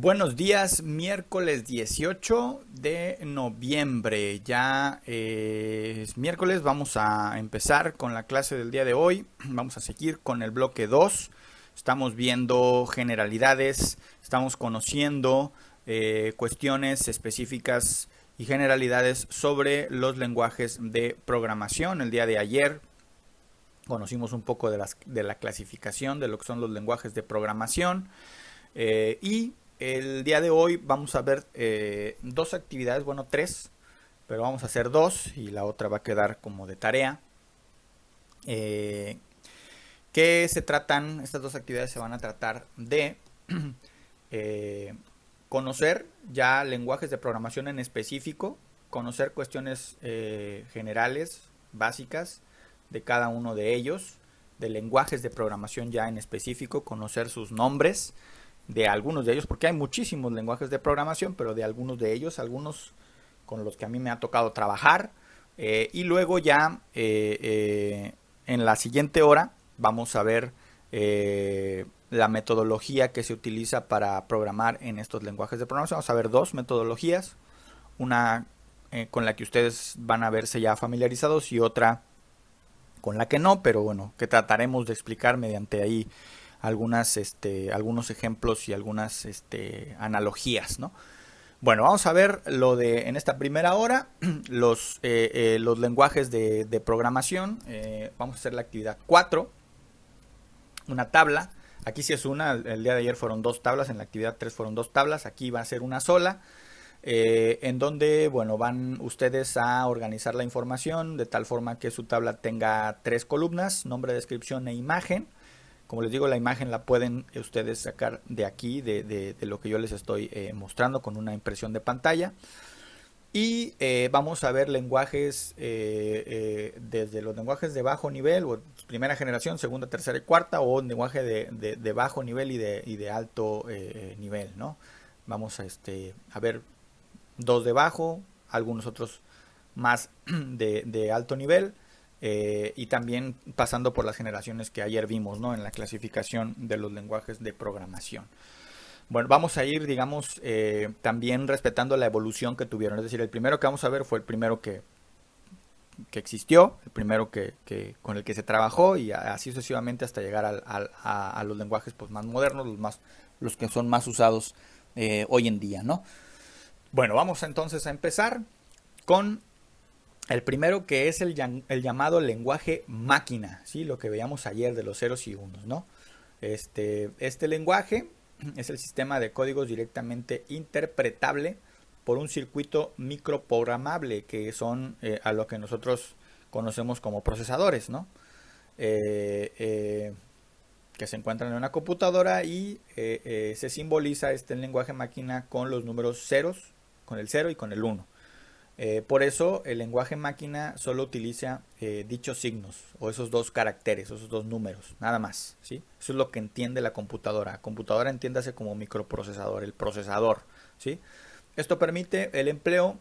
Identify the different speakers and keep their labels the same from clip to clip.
Speaker 1: Buenos días, miércoles 18 de noviembre. Ya es miércoles, vamos a empezar con la clase del día de hoy. Vamos a seguir con el bloque 2. Estamos viendo generalidades, estamos conociendo cuestiones específicas y generalidades sobre los lenguajes de programación. El día de ayer conocimos un poco de la clasificación de lo que son los lenguajes de programación y el día de hoy vamos a ver dos actividades, bueno, tres, pero vamos a hacer dos y la otra va a quedar como de tarea. ¿Qué se tratan? Estas dos actividades se van a tratar de conocer ya lenguajes de programación en específico, conocer cuestiones generales, básicas de cada uno de ellos, de lenguajes de programación ya en específico, conocer sus nombres de algunos de ellos, porque hay muchísimos lenguajes de programación, pero de algunos de ellos, algunos con los que a mí me ha tocado trabajar, y luego ya en la siguiente hora vamos a ver la metodología que se utiliza para programar en estos lenguajes de programación. Vamos a ver dos metodologías, una con la que ustedes van a verse ya familiarizados y otra con la que no, pero bueno, que trataremos de explicar mediante ahí algunos ejemplos y algunas analogías, ¿no? Bueno, vamos a ver en esta primera hora, los lenguajes de programación. Vamos a hacer la actividad 4, una tabla. Aquí sí es una, el día de ayer fueron dos tablas, en la actividad 3 fueron dos tablas, aquí va a ser una sola. En donde, bueno, van ustedes a organizar la información de tal forma que su tabla tenga tres columnas, nombre, descripción e imagen. Como les digo, la imagen la pueden ustedes sacar de aquí, de lo que yo les estoy mostrando con una impresión de pantalla. Y vamos a ver lenguajes, desde los lenguajes de bajo nivel, o primera generación, segunda, tercera y cuarta, o un lenguaje de bajo nivel y de alto nivel, ¿no? Vamos a ver dos de bajo, algunos otros más de alto nivel. Y también pasando por las generaciones que ayer vimos, ¿no?, en la clasificación de los lenguajes de programación. Bueno, vamos a ir, digamos, también respetando la evolución que tuvieron. Es decir, el primero que vamos a ver fue el primero que existió, el primero con el que se trabajó, y así sucesivamente hasta llegar a los lenguajes pues, más modernos, los que son más usados hoy en día, ¿no? Bueno, vamos entonces a empezar con el primero, que es el llamado lenguaje máquina, ¿sí? Lo que veíamos ayer de los ceros y unos, ¿no? Este lenguaje es el sistema de códigos directamente interpretable por un circuito microprogramable, que son a lo que nosotros conocemos como procesadores, ¿no? Que se encuentran en una computadora y se simboliza este lenguaje máquina con los números ceros, con el 0 y con el 1. Por eso el lenguaje máquina solo utiliza dichos signos o esos dos caracteres, esos dos números, nada más, ¿sí? Eso es lo que entiende la computadora. Computadora entiéndase como microprocesador, el procesador, ¿sí? Esto permite el empleo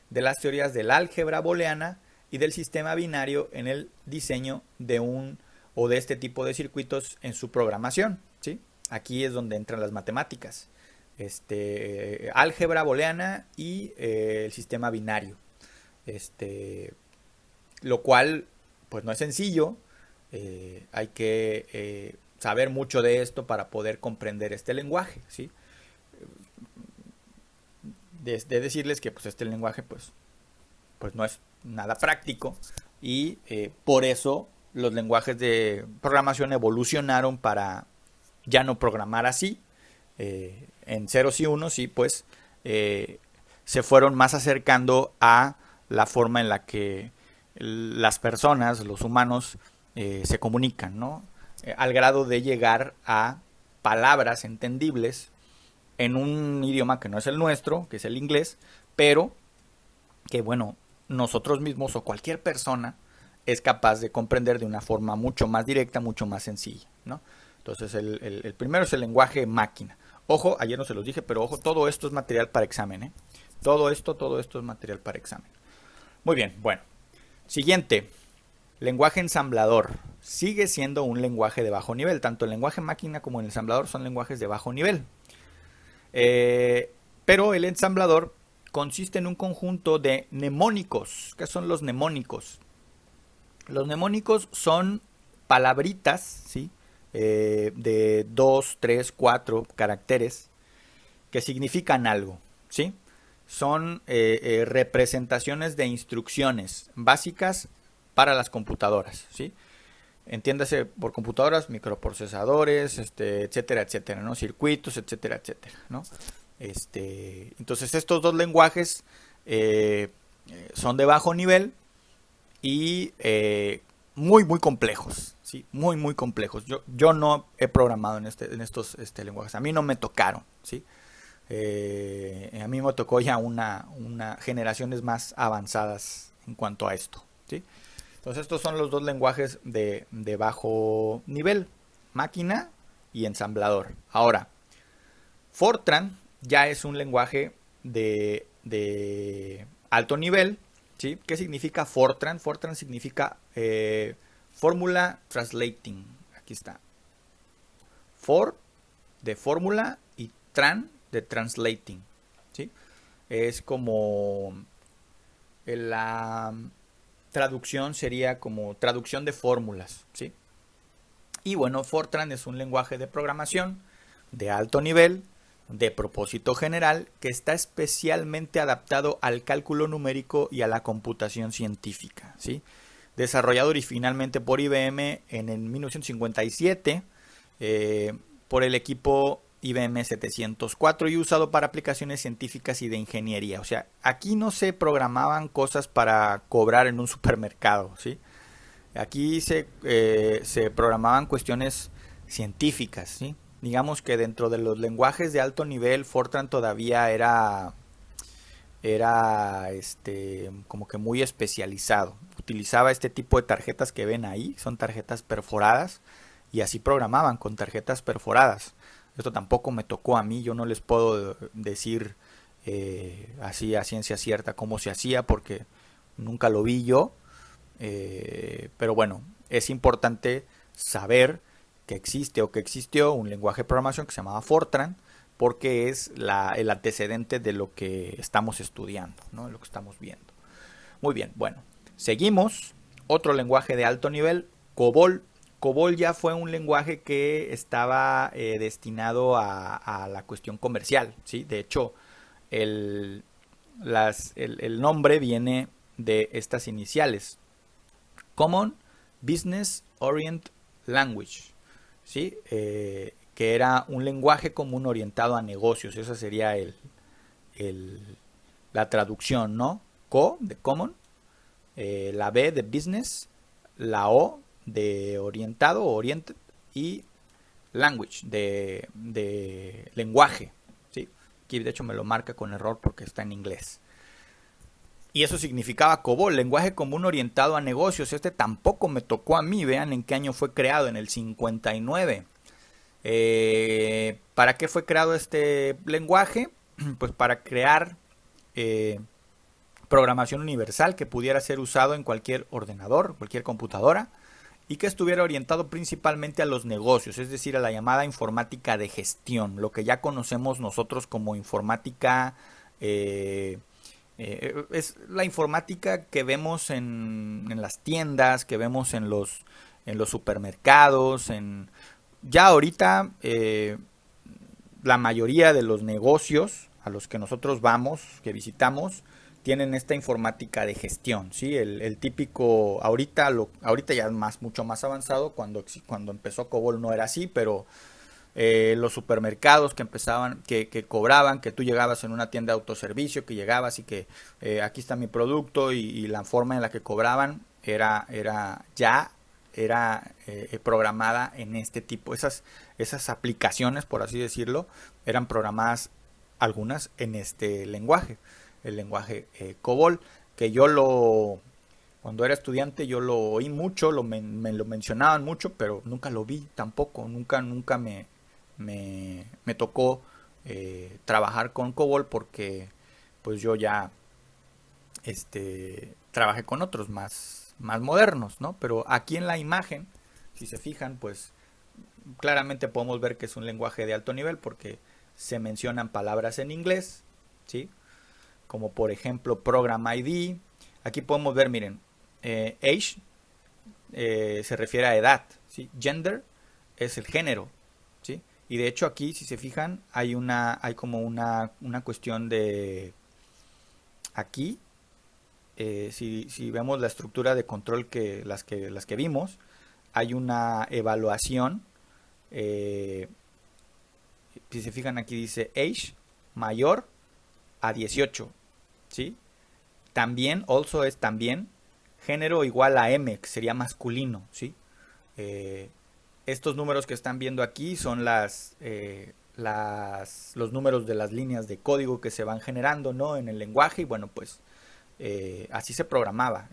Speaker 1: de las teorías del álgebra booleana y del sistema binario en el diseño de de este tipo de circuitos en su programación, ¿sí? Aquí es donde entran las matemáticas. Álgebra booleana y el sistema binario, lo cual pues no es sencillo. Hay que saber mucho de esto para poder comprender este lenguaje, ¿sí? De decirles que pues este lenguaje pues no es nada práctico, y por eso los lenguajes de programación evolucionaron para ya no programar así, en ceros y unos, y pues se fueron más acercando a la forma en la que las personas, los humanos, se comunican, ¿no? Al grado de llegar a palabras entendibles en un idioma que no es el nuestro, que es el inglés, pero que, bueno, nosotros mismos o cualquier persona es capaz de comprender de una forma mucho más directa, mucho más sencilla, ¿no? Entonces el primero es el lenguaje máquina. Ojo, ayer no se los dije, pero ojo, todo esto es material para examen, ¿eh? Todo esto es material para examen. Muy bien, bueno. Siguiente, lenguaje ensamblador. Sigue siendo un lenguaje de bajo nivel. Tanto el lenguaje máquina como el ensamblador son lenguajes de bajo nivel. Pero el ensamblador consiste en un conjunto de mnemónicos. ¿Qué son los mnemónicos? Los mnemónicos son palabritas, ¿sí? De 2, 3, 4 caracteres que significan algo, ¿sí? Son representaciones de instrucciones básicas para las computadoras, ¿sí? Entiéndase por computadoras, microprocesadores, etcétera, etcétera, ¿no? Circuitos, etcétera, etcétera, ¿no? Entonces estos dos lenguajes son de bajo nivel y muy, muy complejos, ¿sí? Muy, muy complejos. Yo no he programado en estos lenguajes, a mí no me tocaron, ¿sí? A mí me tocó ya una generaciones más avanzadas en cuanto a esto, ¿sí? Entonces estos son los dos lenguajes de bajo nivel, máquina y ensamblador. Ahora, Fortran ya es un lenguaje de alto nivel, ¿sí? ¿Qué significa Fortran? Fortran significa Formula Translating. Aquí está. For de fórmula y Tran de Translating, ¿sí? Es como la traducción sería como traducción de fórmulas, ¿sí? Y bueno, Fortran es un lenguaje de programación de alto nivel, de propósito general, que está especialmente adaptado al cálculo numérico y a la computación científica, ¿sí? Desarrollado originalmente por IBM en el 1957 por el equipo IBM 704 y usado para aplicaciones científicas y de ingeniería. O sea, aquí no se programaban cosas para cobrar en un supermercado, ¿sí? Aquí se programaban cuestiones científicas, ¿sí? Digamos que dentro de los lenguajes de alto nivel, Fortran todavía era como que muy especializado. Utilizaba este tipo de tarjetas que ven ahí, son tarjetas perforadas, y así programaban con tarjetas perforadas. Esto tampoco me tocó a mí, yo no les puedo decir así a ciencia cierta cómo se hacía porque nunca lo vi yo. Pero bueno, es importante saber que existe o que existió un lenguaje de programación que se llamaba Fortran porque es el antecedente de lo que estamos estudiando, ¿no? Lo que estamos viendo. Muy bien, bueno, seguimos. Otro lenguaje de alto nivel, COBOL. COBOL ya fue un lenguaje que estaba destinado a la cuestión comercial, ¿sí? De hecho, el nombre viene de estas iniciales. Common Business Orient Language, ¿sí? Que era un lenguaje común orientado a negocios. Esa sería la traducción, ¿no? Co de common, la B de business, la O de orientado o oriented y language de lenguaje, ¿sí? Aquí de hecho me lo marca con error porque está en inglés. Y eso significaba COBOL, lenguaje común orientado a negocios. Este tampoco me tocó a mí, vean en qué año fue creado, en el 59. ¿Para qué fue creado este lenguaje? Pues para crear programación universal que pudiera ser usado en cualquier ordenador, cualquier computadora, y que estuviera orientado principalmente a los negocios, es decir, a la llamada informática de gestión, lo que ya conocemos nosotros como informática. Es la informática que vemos en las tiendas, que vemos en los supermercados, ya ahorita la mayoría de los negocios a los que nosotros vamos, que visitamos, tienen esta informática de gestión, ¿sí? El típico, ahorita ya es mucho más avanzado, cuando empezó COBOL no era así, pero los supermercados que empezaban, que cobraban, que tú llegabas en una tienda de autoservicio, que llegabas y que aquí está mi producto y la forma en la que cobraban era programada en este tipo. Esas aplicaciones, por así decirlo, eran programadas algunas en este lenguaje, el lenguaje COBOL, que cuando era estudiante yo lo oí mucho, me lo mencionaban mucho, pero nunca lo vi tampoco, nunca me tocó trabajar con COBOL porque pues yo ya trabajé con otros más modernos, ¿no? Pero aquí en la imagen, si se fijan, pues claramente podemos ver que es un lenguaje de alto nivel porque se mencionan palabras en inglés, ¿sí? Como por ejemplo Program ID. Aquí podemos ver, miren, age se refiere a edad, ¿sí? Gender es el género, ¿sí? Y de hecho aquí, si se fijan, hay como una cuestión de aquí, si vemos la estructura de control que las que vimos, hay una evaluación. Si se fijan aquí dice age mayor a 18, ¿sí? También, also es también, género igual a M, que sería masculino, ¿sí? Estos números que están viendo aquí son los números de las líneas de código que se van generando, ¿no? En el lenguaje, y bueno, pues así se programaba,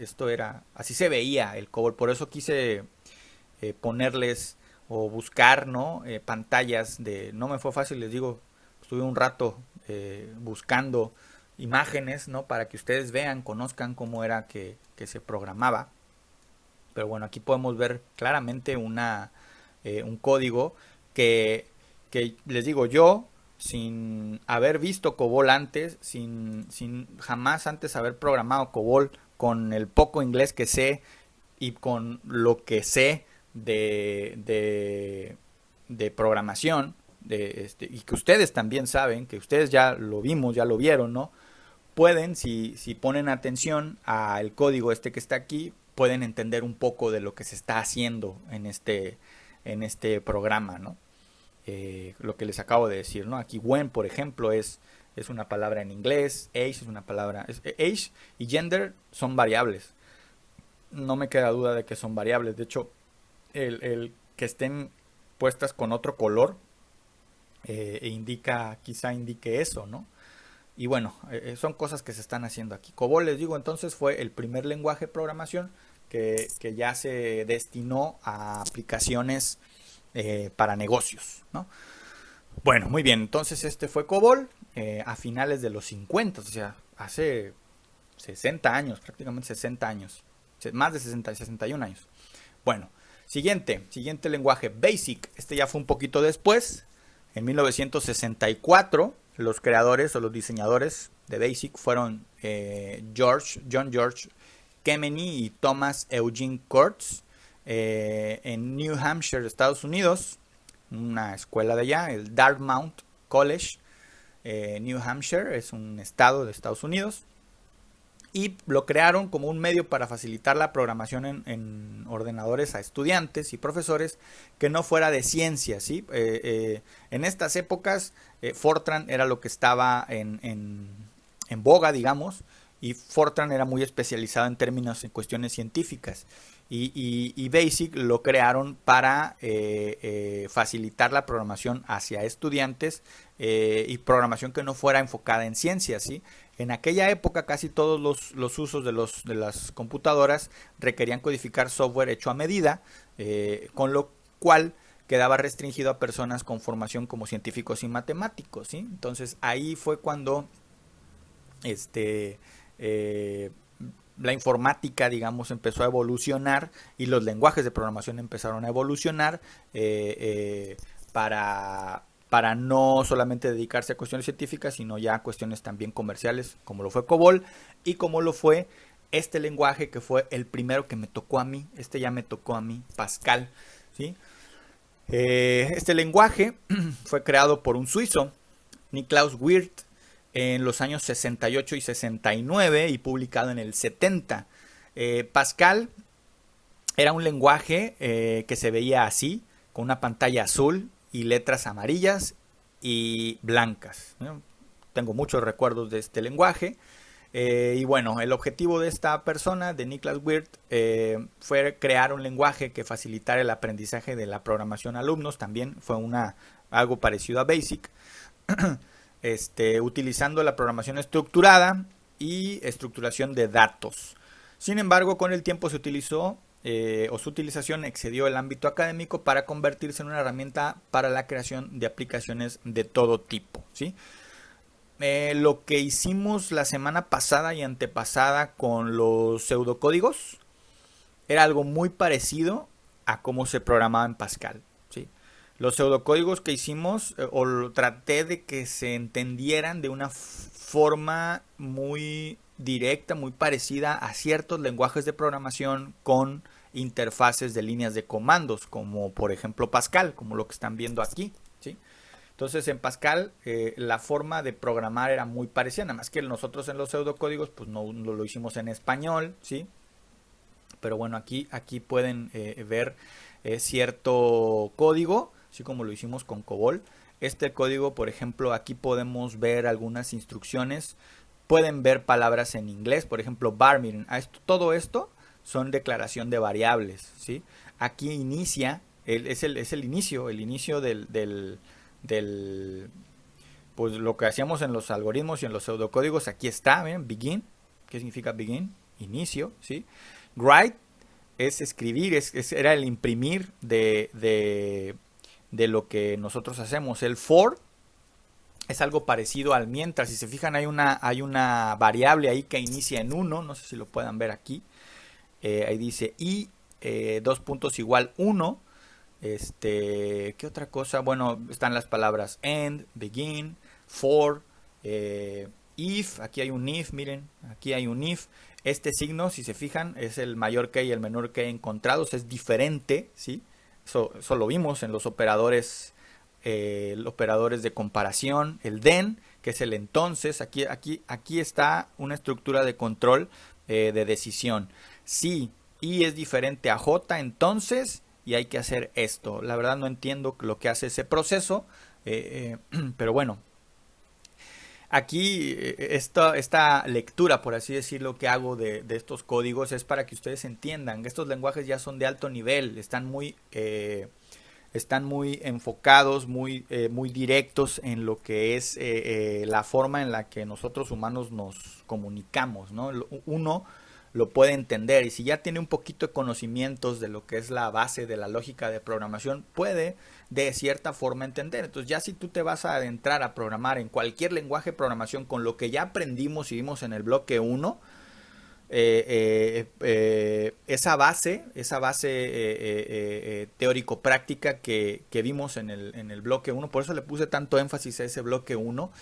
Speaker 1: así se veía el COBOL. Por eso quise ponerles o buscar, ¿no? Pantallas no me fue fácil, les digo, estuve un rato buscando imágenes, ¿no? Para que ustedes vean, conozcan cómo era que se programaba. Pero bueno, aquí podemos ver claramente un código que les digo, yo sin haber visto COBOL antes, sin jamás antes haber programado COBOL, con el poco inglés que sé y con lo que sé de programación, y que ustedes también saben, que ustedes ya lo vimos, ya lo vieron, ¿no? Pueden, si ponen atención al código que está aquí, pueden entender un poco de lo que se está haciendo en este programa, ¿no? Lo que les acabo de decir, ¿no? Aquí when, por ejemplo, es una palabra en inglés, age es una palabra, age y gender son variables. No me queda duda de que son variables. De hecho, el que estén puestas con otro color quizá indique eso, ¿no? Y bueno, son cosas que se están haciendo aquí. COBOL, les digo, entonces fue el primer lenguaje de programación que ya se destinó a aplicaciones para negocios, ¿no? Bueno, muy bien, entonces este fue COBOL a finales de los 50, o sea, hace 60 años, prácticamente 60 años, más de 60, 61 años. Bueno, siguiente lenguaje, BASIC. Este ya fue un poquito después, en 1964. Los creadores o los diseñadores de BASIC fueron John George Kemeny y Thomas Eugene Kurtz, en New Hampshire, Estados Unidos, una escuela de allá, el Dartmouth College. New Hampshire es un estado de Estados Unidos, y lo crearon como un medio para facilitar la programación en ordenadores a estudiantes y profesores que no fuera de ciencia, ¿sí? En estas épocas Fortran era lo que estaba en boga, digamos, y Fortran era muy especializado en términos en cuestiones científicas, y BASIC lo crearon para facilitar la programación hacia estudiantes, y programación que no fuera enfocada en ciencias, ¿sí? En aquella época casi todos los usos de las computadoras requerían codificar software hecho a medida, con lo cual quedaba restringido a personas con formación como científicos y matemáticos, ¿sí? Entonces ahí fue cuando la informática, digamos, empezó a evolucionar, y los lenguajes de programación empezaron a evolucionar para no solamente dedicarse a cuestiones científicas, sino ya a cuestiones también comerciales, como lo fue COBOL y como lo fue este lenguaje que fue el primero que me tocó a mí. Ya me tocó a mí, Pascal, ¿sí? Este lenguaje fue creado por un suizo, Niklaus Wirth, en los años 68 y 69, y publicado en el 70. Pascal era un lenguaje que se veía así, con una pantalla azul y letras amarillas y blancas, ¿no? Tengo muchos recuerdos de este lenguaje. Y bueno, el objetivo de esta persona, de Niklaus Wirth, fue crear un lenguaje que facilitara el aprendizaje de la programación a alumnos. También fue algo parecido a BASIC, utilizando la programación estructurada y estructuración de datos. Sin embargo, con el tiempo se utilizó su utilización excedió el ámbito académico para convertirse en una herramienta para la creación de aplicaciones de todo tipo, ¿sí? Lo que hicimos la semana pasada y antepasada con los pseudocódigos era algo muy parecido a cómo se programaba en Pascal, ¿sí? Los pseudocódigos que hicimos, traté de que se entendieran de una forma muy directa, muy parecida a ciertos lenguajes de programación con interfaces de líneas de comandos, como por ejemplo Pascal, como lo que están viendo aquí, ¿sí? Entonces en Pascal la forma de programar era muy parecida, nada más que nosotros en los pseudocódigos pues no lo hicimos en español, ¿sí? Pero bueno, aquí pueden ver cierto código, así como lo hicimos con COBOL. Este código, por ejemplo, aquí podemos ver algunas instrucciones. Pueden ver palabras en inglés, por ejemplo, bar, miren, todo esto son declaración de variables, ¿sí? Aquí inicia, es el inicio del, pues lo que hacíamos en los algoritmos y en los pseudocódigos. Aquí está, ¿ven? Begin, ¿qué significa begin? Inicio, ¿sí? Write es escribir, era el imprimir de lo que nosotros hacemos. El for es algo parecido al mientras. Si se fijan, hay una variable ahí que inicia en 1, no sé si lo puedan ver aquí. Ahí dice y 2 puntos igual 1. ¿Qué otra cosa? Bueno, están las palabras end, begin, for, if. Aquí hay un if, miren, aquí hay un if. Este signo, si se fijan, es el mayor que y el menor que encontrados, es diferente, ¿sí? Eso lo vimos en los operadores de comparación. El then, que es el entonces. Aquí está una estructura de control de decisión. Si y es diferente a j, entonces, y hay que hacer esto. La verdad no entiendo lo que hace ese proceso, pero bueno. Aquí esta lectura, por así decirlo, que hago de estos códigos es para que ustedes entiendan que estos lenguajes ya son de alto nivel, están muy enfocados, muy directos en lo que es la forma en la que nosotros humanos nos comunicamos, ¿no? Uno lo puede entender, y si ya tiene un poquito de conocimientos de lo que es la base de la lógica de programación, puede de cierta forma entender. Entonces ya si tú te vas a adentrar a programar en cualquier lenguaje de programación con lo que ya aprendimos y vimos en el bloque 1, esa base teórico-práctica que vimos en el bloque 1, por eso le puse tanto énfasis a ese bloque 1,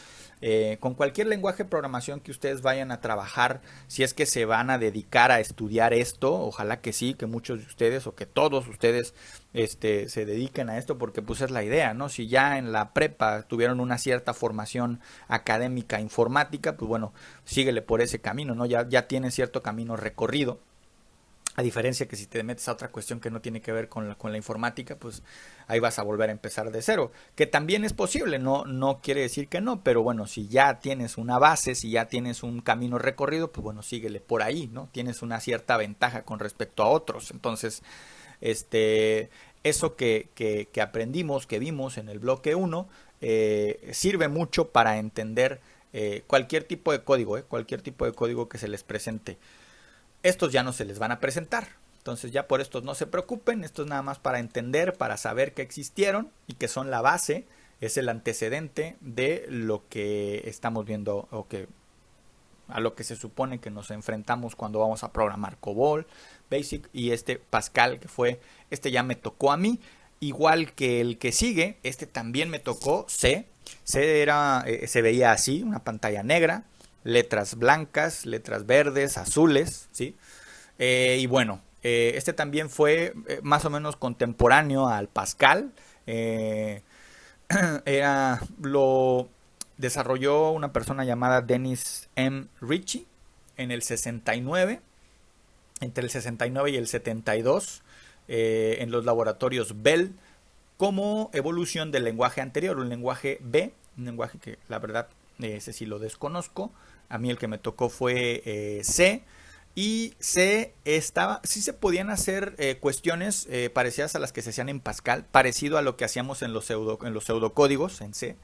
Speaker 1: con cualquier lenguaje de programación que ustedes vayan a trabajar, si es que se van a dedicar a estudiar esto, ojalá que sí, que muchos de ustedes o que todos ustedes se dediquen a esto, porque pues es la idea, ¿no? Si ya en la prepa tuvieron una cierta formación académica informática, pues bueno, síguele por ese camino, ¿no? Ya tiene cierto camino recorrido. A diferencia que si te metes a otra cuestión que no tiene que ver con la informática, pues ahí vas a volver a empezar de cero. Que también es posible, no quiere decir que no, pero bueno, si ya tienes una base, si ya tienes un camino recorrido, pues bueno, síguele por ahí, ¿no? Tienes una cierta ventaja con respecto a otros. Entonces, eso que aprendimos, que vimos en el bloque 1, sirve mucho para entender cualquier tipo de código que se les presente. Estos ya no se les van a presentar, entonces ya por estos no se preocupen. Esto es nada más para entender, para saber que existieron y que son la base, es el antecedente de lo que estamos viendo o a lo que se supone que nos enfrentamos cuando vamos a programar COBOL, BASIC y Pascal, que ya me tocó a mí, igual que el que sigue. También me tocó C. Se veía así, una pantalla negra, letras blancas, letras verdes, azules, ¿sí? Y bueno, también fue más o menos contemporáneo al Pascal. Lo desarrolló una persona llamada Dennis M. Ritchie en el 69, entre el 69 y el 72, en los laboratorios Bell, como evolución del lenguaje anterior, un lenguaje B, un lenguaje que la verdad ese sí lo desconozco. A mí el que me tocó fue C. Y C sí se podían hacer cuestiones parecidas a las que se hacían en Pascal, parecido a lo que hacíamos en los pseudocódigos en C.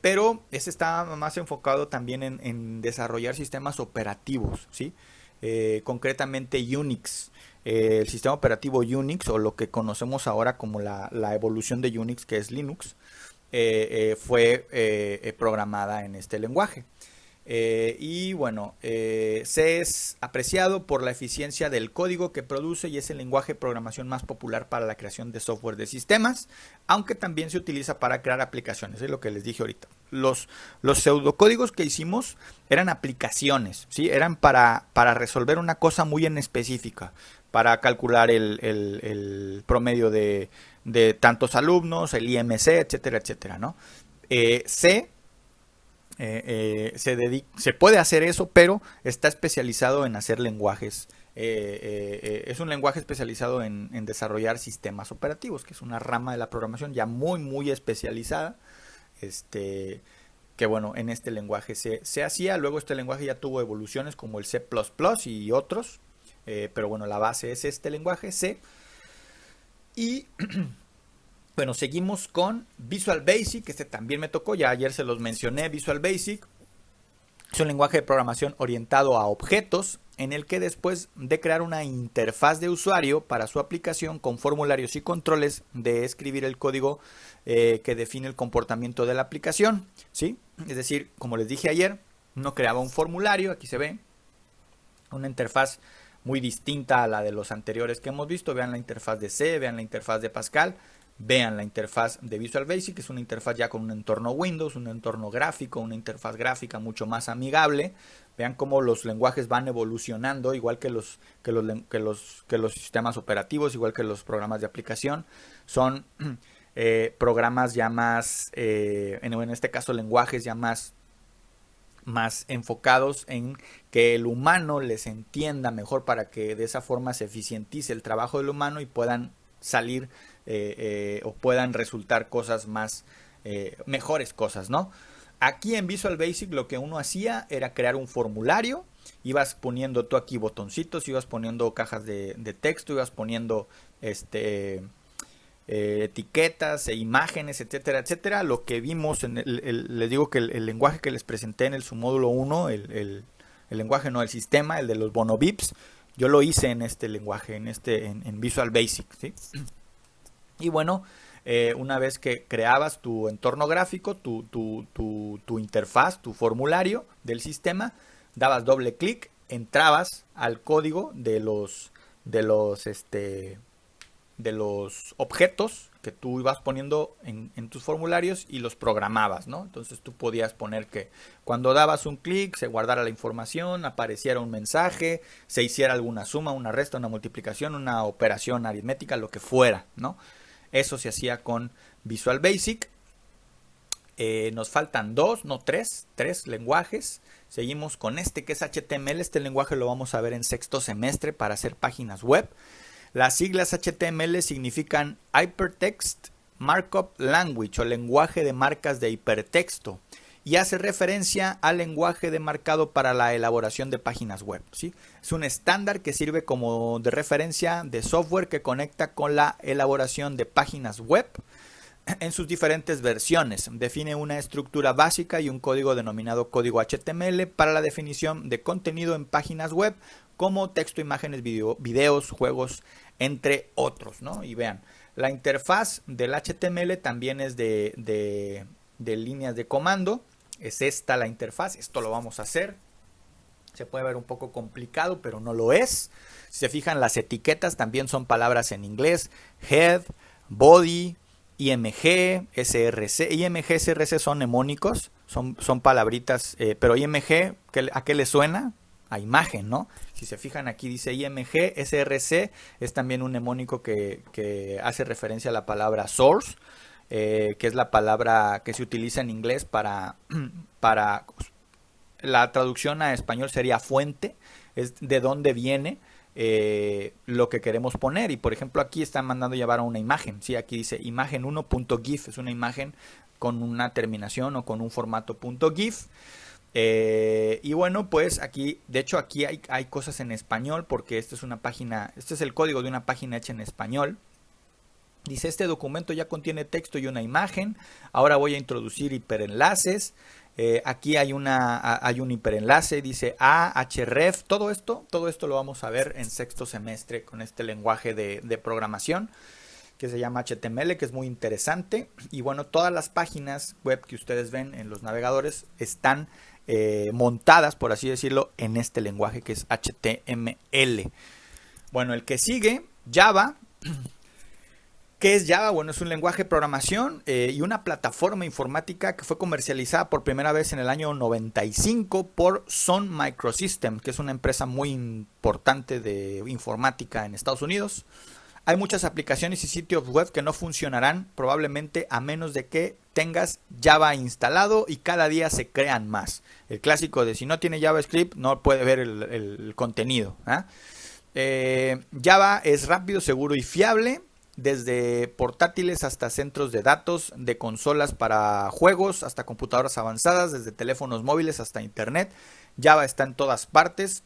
Speaker 1: Pero ese estaba más enfocado también en desarrollar sistemas operativos, ¿sí? Concretamente Unix. El sistema operativo Unix, o lo que conocemos ahora como la evolución de Unix, que es Linux, fue programada en este lenguaje. Y bueno, C es apreciado por la eficiencia del código que produce y es el lenguaje de programación más popular para la creación de software de sistemas, aunque también se utiliza para crear aplicaciones, es lo que les dije ahorita. Los pseudocódigos que hicimos eran aplicaciones, ¿sí? Eran para resolver una cosa muy en específica, para calcular el promedio de tantos alumnos, el IMC, etcétera, etcétera, ¿no? C se puede hacer eso, pero está especializado en hacer lenguajes. Es un lenguaje especializado en desarrollar sistemas operativos, que es una rama de la programación ya muy, muy especializada. Este, que bueno, en este lenguaje se hacía. Luego este lenguaje ya tuvo evoluciones como el C++ y otros. Pero bueno, la base es este lenguaje C. Y bueno, seguimos con Visual Basic, este también me tocó, ya ayer se los mencioné. Visual Basic es un lenguaje de programación orientado a objetos, en el que después de crear una interfaz de usuario para su aplicación con formularios y controles, de escribir el código que define el comportamiento de la aplicación, ¿sí? Es decir, como les dije ayer, uno creaba un formulario, aquí se ve, una interfaz muy distinta a la de los anteriores que hemos visto. Vean la interfaz de C, vean la interfaz de Pascal, vean la interfaz de Visual Basic, que es una interfaz ya con un entorno Windows, un entorno gráfico, una interfaz gráfica mucho más amigable. Vean cómo los lenguajes van evolucionando, igual que los sistemas operativos, igual que los programas de aplicación. Son programas ya más, en este caso lenguajes ya más enfocados en que el humano les entienda mejor, para que de esa forma se eficientice el trabajo del humano y puedan salir o puedan resultar cosas más mejores cosas, ¿no? Aquí en Visual Basic lo que uno hacía era crear un formulario, ibas poniendo tú aquí botoncitos, ibas poniendo cajas de texto, ibas poniendo etiquetas e imágenes, etcétera, etcétera. Lo que vimos, les digo que el lenguaje que les presenté en su módulo 1, el lenguaje, no el sistema, el de los bonobips, yo lo hice en este lenguaje, en Visual Basic, ¿sí? Y bueno, una vez que creabas tu entorno gráfico, tu interfaz, tu formulario del sistema, dabas doble clic, entrabas al código de los objetos que tú ibas poniendo en tus formularios y los programabas, ¿no? Entonces tú podías poner que cuando dabas un clic se guardara la información, apareciera un mensaje, se hiciera alguna suma, una resta, una multiplicación, una operación aritmética, lo que fuera, ¿no? Eso se hacía con Visual Basic. Nos faltan tres lenguajes. Seguimos con este que es HTML. Este lenguaje lo vamos a ver en sexto semestre para hacer páginas web. Las siglas HTML significan Hypertext Markup Language, o lenguaje de marcas de hipertexto, y hace referencia al lenguaje de marcado para la elaboración de páginas web, ¿sí? Es un estándar que sirve como de referencia de software que conecta con la elaboración de páginas web en sus diferentes versiones. Define una estructura básica y un código denominado código HTML para la definición de contenido en páginas web, como texto, imágenes, videos, juegos, entre otros, ¿no? Y vean, la interfaz del HTML también es de líneas de comando. Es esta la interfaz. Esto lo vamos a hacer. Se puede ver un poco complicado, pero no lo es. Si se fijan, las etiquetas también son palabras en inglés: head, body, IMG, SRC. IMG, SRC son mnemónicos, son palabritas, pero IMG, ¿a qué le suena? A imagen, ¿no? Si se fijan, aquí dice IMG, SRC, es también un mnemónico que hace referencia a la palabra source, que es la palabra que se utiliza en inglés para la traducción a español sería fuente, es de dónde viene lo que queremos poner. Y por ejemplo, aquí están mandando llevar a una imagen, ¿sí? Aquí dice imagen 1.gif, es una imagen con una terminación o con un formato .gif. Y bueno, pues aquí, de hecho aquí hay cosas en español, porque esta es una página, este es el código de una página hecha en español. Dice: este documento ya contiene texto y una imagen. Ahora voy a introducir hiperenlaces. Aquí hay un hiperenlace, dice href. Todo esto lo vamos a ver en sexto semestre con este lenguaje de programación que se llama HTML, que es muy interesante. Y bueno, todas las páginas web que ustedes ven en los navegadores están montadas, por así decirlo, en este lenguaje que es HTML. Bueno, el que sigue, Java. ¿Qué es Java? Bueno, es un lenguaje de programación y una plataforma informática que fue comercializada por primera vez en el año 95 por Sun Microsystems, que es una empresa muy importante de informática en Estados Unidos. Hay muchas aplicaciones y sitios web que no funcionarán probablemente a menos de que tengas Java instalado, y cada día se crean más. El clásico de si no tiene JavaScript no puede ver el contenido. Java es rápido, seguro y fiable. Desde portátiles hasta centros de datos, de consolas para juegos hasta computadoras avanzadas, desde teléfonos móviles hasta internet. Java está en todas partes.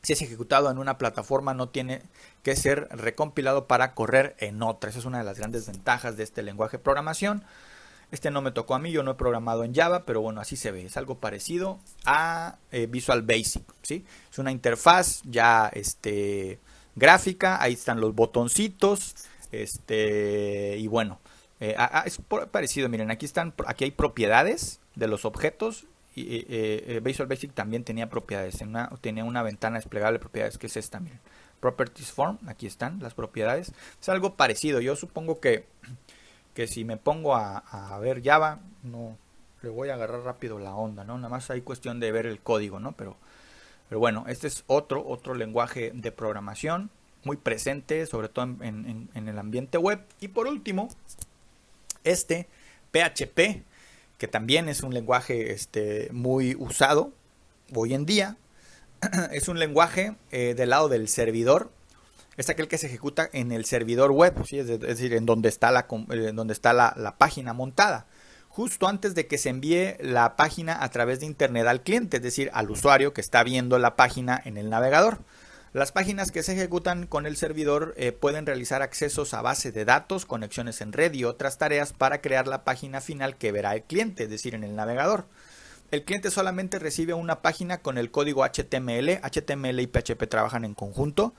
Speaker 1: Si es ejecutado en una plataforma, no tiene que ser recompilado para correr en otra. Esa es una de las grandes ventajas de este lenguaje de programación. Este no me tocó a mí, yo no he programado en Java, pero bueno, así se ve. Es algo parecido a Visual Basic, ¿sí? Es una interfaz ya gráfica, ahí están los botoncitos, y bueno, es parecido. Miren, aquí hay propiedades de los objetos. Visual Basic también tenía propiedades, tenía una ventana desplegable de propiedades, que es esta, miren. Properties Form, aquí están las propiedades. Es algo parecido. Yo supongo que si me pongo a ver Java, no le voy a agarrar rápido la onda, ¿no? Nada más hay cuestión de ver el código, ¿no? Pero bueno, este es otro lenguaje de programación muy presente, sobre todo en el ambiente web. Y por último, PHP, que también es un lenguaje muy usado hoy en día. Es un lenguaje del lado del servidor. Es aquel que se ejecuta en el servidor web, ¿sí? Es decir, en donde está la página montada, justo antes de que se envíe la página a través de internet al cliente, es decir, al usuario que está viendo la página en el navegador. Las páginas que se ejecutan con el servidor pueden realizar accesos a base de datos, conexiones en red y otras tareas para crear la página final que verá el cliente, es decir, en el navegador. El cliente solamente recibe una página con el código HTML. HTML y PHP trabajan en conjunto,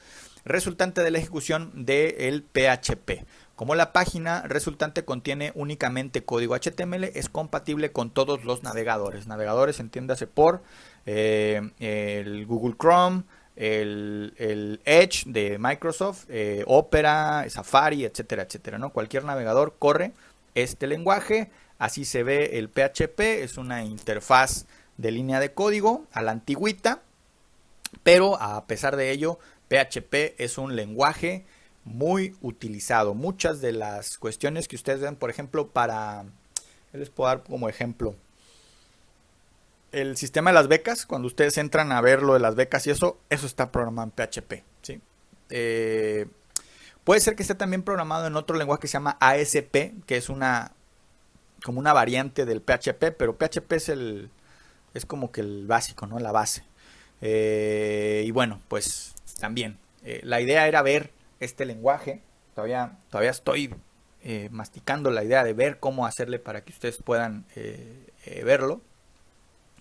Speaker 1: resultante de la ejecución del PHP. Como la página resultante contiene únicamente código HTML, es compatible con todos los navegadores. Navegadores, entiéndase por el Google Chrome, el Edge de Microsoft, Opera, Safari, etcétera, etcétera, ¿no? Cualquier navegador corre este lenguaje. Así se ve el PHP, es una interfaz de línea de código a la antigüita, pero a pesar de ello, PHP es un lenguaje muy utilizado. Muchas de las cuestiones que ustedes ven, por ejemplo, les puedo dar como ejemplo el sistema de las becas. Cuando ustedes entran a ver lo de las becas y eso está programado en PHP, ¿sí? Puede ser que esté también programado en otro lenguaje que se llama ASP, que es como una variante del PHP, pero PHP es como que el básico, ¿no? La base. Y bueno, pues también la idea era ver este lenguaje. Todavía estoy masticando la idea de ver cómo hacerle para que ustedes puedan verlo.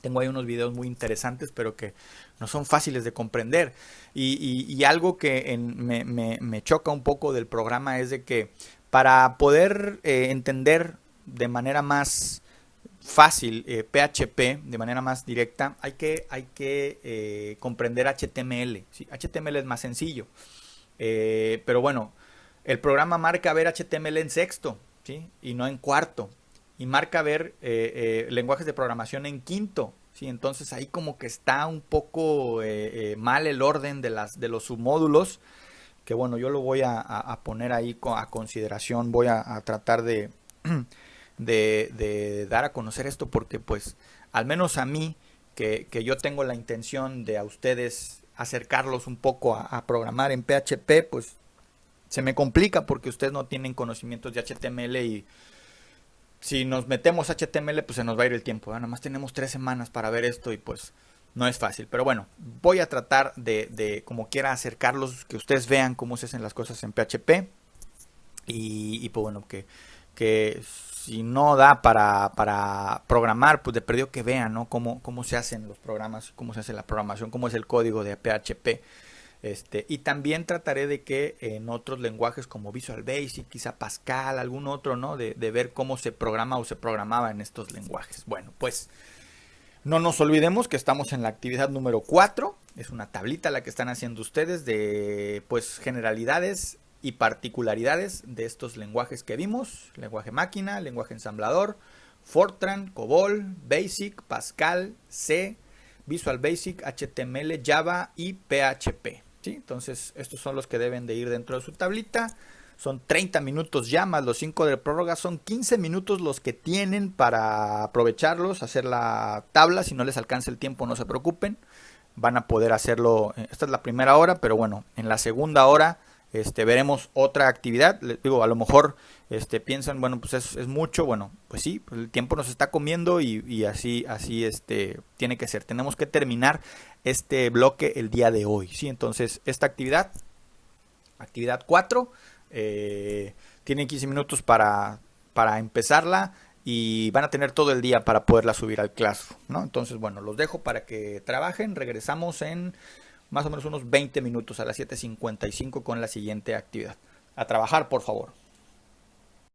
Speaker 1: Tengo ahí unos videos muy interesantes, pero que no son fáciles de comprender. Y algo que me choca un poco del programa es de que para poder entender de manera más fácil PHP, de manera más directa, hay que comprender HTML, ¿sí? HTML es más sencillo, pero bueno, el programa marca ver HTML en sexto, ¿sí? Y no en cuarto, y marca ver lenguajes de programación en quinto, ¿sí? Entonces ahí como que está un poco mal el orden de los submódulos, que bueno, yo lo voy a poner ahí a consideración. Voy a tratar de dar a conocer esto, porque pues al menos a mí, que yo tengo la intención de a ustedes acercarlos un poco a programar en PHP, pues se me complica porque ustedes no tienen conocimientos de HTML, y si nos metemos HTML pues se nos va a ir el tiempo, ¿eh? Nada más tenemos 3 semanas para ver esto y pues no es fácil. Pero bueno, voy a tratar de como quiera acercarlos, que ustedes vean cómo se hacen las cosas en PHP, y pues bueno, que si no da para programar, pues de perdido que vean, ¿no? Cómo se hacen los programas, cómo se hace la programación, cómo es el código de PHP. Y también trataré de que en otros lenguajes como Visual Basic, quizá Pascal, algún otro, ¿no? De ver cómo se programa o se programaba en estos lenguajes. Bueno, pues No nos olvidemos que estamos en la actividad número 4. Es una tablita la que están haciendo ustedes de pues generalidades y particularidades de estos lenguajes que vimos. Lenguaje máquina, lenguaje ensamblador, Fortran, COBOL, BASIC, Pascal, C, Visual Basic, HTML, Java y PHP. ¿Sí? Entonces estos son los que deben de ir dentro de su tablita. Son 30 minutos ya, más los 5 de prórroga. Son 15 minutos los que tienen para aprovecharlos, hacer la tabla. Si no les alcanza el tiempo, no se preocupen. Van a poder hacerlo. Esta es la primera hora, pero bueno, en la segunda hora veremos otra actividad. Les digo, a lo mejor piensan, bueno, pues es mucho. Bueno, pues sí, pues el tiempo nos está comiendo y así tiene que ser. Tenemos que terminar este bloque el día de hoy, ¿sí? Entonces, esta actividad 4, tienen 15 minutos para empezarla y van a tener todo el día para poderla subir al Classroom, ¿no? Entonces, bueno, los dejo para que trabajen. Regresamos en más o menos unos 20 minutos a las 7:55 con la siguiente actividad. A trabajar, por favor.